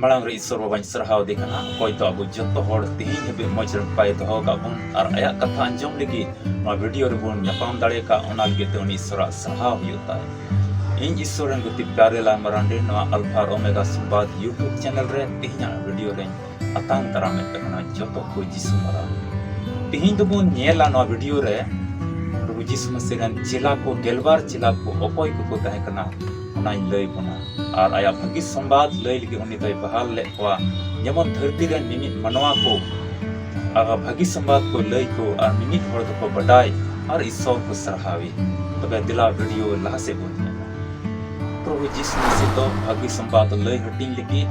मांग रे ईश्वर बाबाई सरहाव देखना कोई तो अब जत्तो होड़ तीन हबे मज रपाय तो होगा बुन और आया कथा अंजम लगी मा वीडियो रे बुन ᱧᱟᱯᱟᱢ ᱫᱟᱲᱮ ᱠᱟ ᱚᱱᱟ ᱞᱟᱹᱜᱤᱫ ᱛᱮ ᱩᱱᱤ ईश्वरᱟᱜ ᱥᱟᱨᱦᱟᱣ ᱦᱩᱭᱩᱜ ᱛᱟᱭ ᱤᱧ ईश्वर ᱨᱮᱱ ᱜᱩᱛᱤ ᱯᱭᱟᱨᱮᱞᱟ ᱢᱟᱨᱟᱱᱰᱤ ᱱᱚᱣᱟ ᱟᱞᱯᱷᱟ ᱟᱨ ᱳᱢᱮᱜᱟ ᱥᱚᱢᱵᱟᱫ यूट्यूब चैनल रे ᱛᱮᱦᱮᱧᱟᱜ वीडियो ᱨᱮ ᱟᱛᱟᱝ ᱛᱟᱨᱟᱢᱮᱫ ᱛᱟᱵᱚᱱᱟ ᱡᱚᱛᱚ ᱠᱚ ᱡᱤᱥᱩ ᱢᱟᱨᱟᱝ ᱛᱮᱦᱮᱧ ᱫᱚᱵᱚᱱ ᱧᱮᱞᱟ ᱱᱚᱣᱟ वीडियो ᱨᱮ प्रभु यीशु मसीह रन चेला को गेलबार चेला को अकय को तहे कना ओनाई लय बना और आया भागी संवाद लय लगे उनी दय बहाल ले कोआ जेमन धरती रन मिमित मनवा को भागी संवाद को लय को और मिमित हड़ को बडाय और ईश्वर को सरहावी तबे दिला वीडियो लहा से बोल प्रभु यीशु मसीह तो भागी संवाद लय हटिंग लगी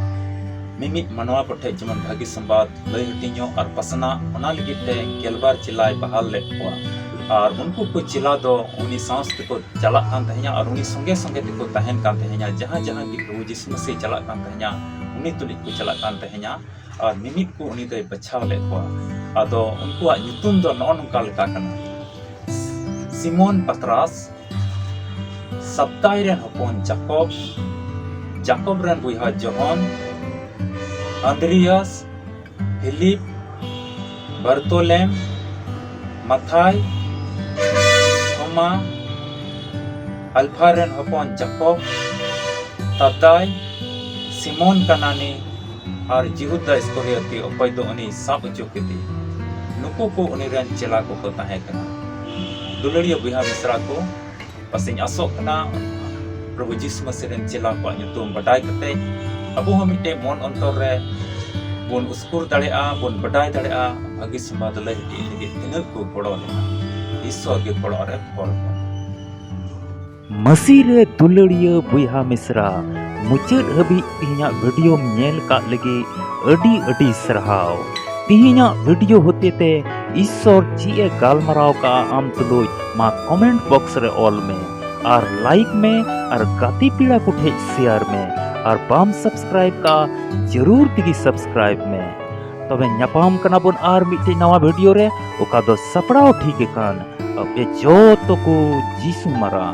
मिमित मनवा पठे जेमन भागी संवाद लय हटिंयो और पसना ओना लगी ते गेलबार चेलाय बहाल ले कोआ और उनको को चिल्ला दो उन्हीं सांस को चला कान तहया और उन्हीं संगे संगे को तहन कान तहया जहां जहां की प्रभु यीशु मसीह चला कान तहया उन्हीं तुलिक को चला कान तहया और मिमित को उन्हीं दे बचाव ले को आदो उनको ᱧᱩᱛᱩᱢ दो नॉन का लका कना सिमोन पतरास सप्ताई रेन हपन जाकोब रेन बुइहा जोहन अंद्रियास फिलिप बर्तोलेम मथाई थोमा अल्फा रेन हपन जाकोब तदाई सिमोन कनानी और जिहुदा इस्करियोती अकय दो उनी साब चुकेती नुकु को उनी रेन चेला को तहे कना दुलड़िया बुहा मिश्रा को पसिन आसो कना प्रभु यीशु मसीह रेन चेला को ᱧᱩᱛᱩᱢ बडाय कते अबो हम मिटे मन अंतर रे बोन उसकुर दड़ेआ बोन बडाय दड़ेआ भागी संवाद लय लगे तिनक को पड़ो लेना ईश्वर के पड़ो रे पड़ मसीह रे दुलड़िया बुहा मिश्रा मुचाद हबी तिहिना वीडियो नेल का लगे अडी अडी सरहाव तिहिना वीडियो होते ते ईश्वर चीए गालमराव का आम तुलुज मा कमेंट बॉक्स रे ऑल में और लाइक में और गाती पीड़ा कुठे शेयर में और बाम सब्सक्राइब का जरूर तिगी सब्सक्राइब में तबे ᱧᱟᱯᱟᱢ कना बोन आर मिटे नवा वीडियो रे ओका दो सपड़ाव ठीक कान अबे जो तो को जीसु मरा।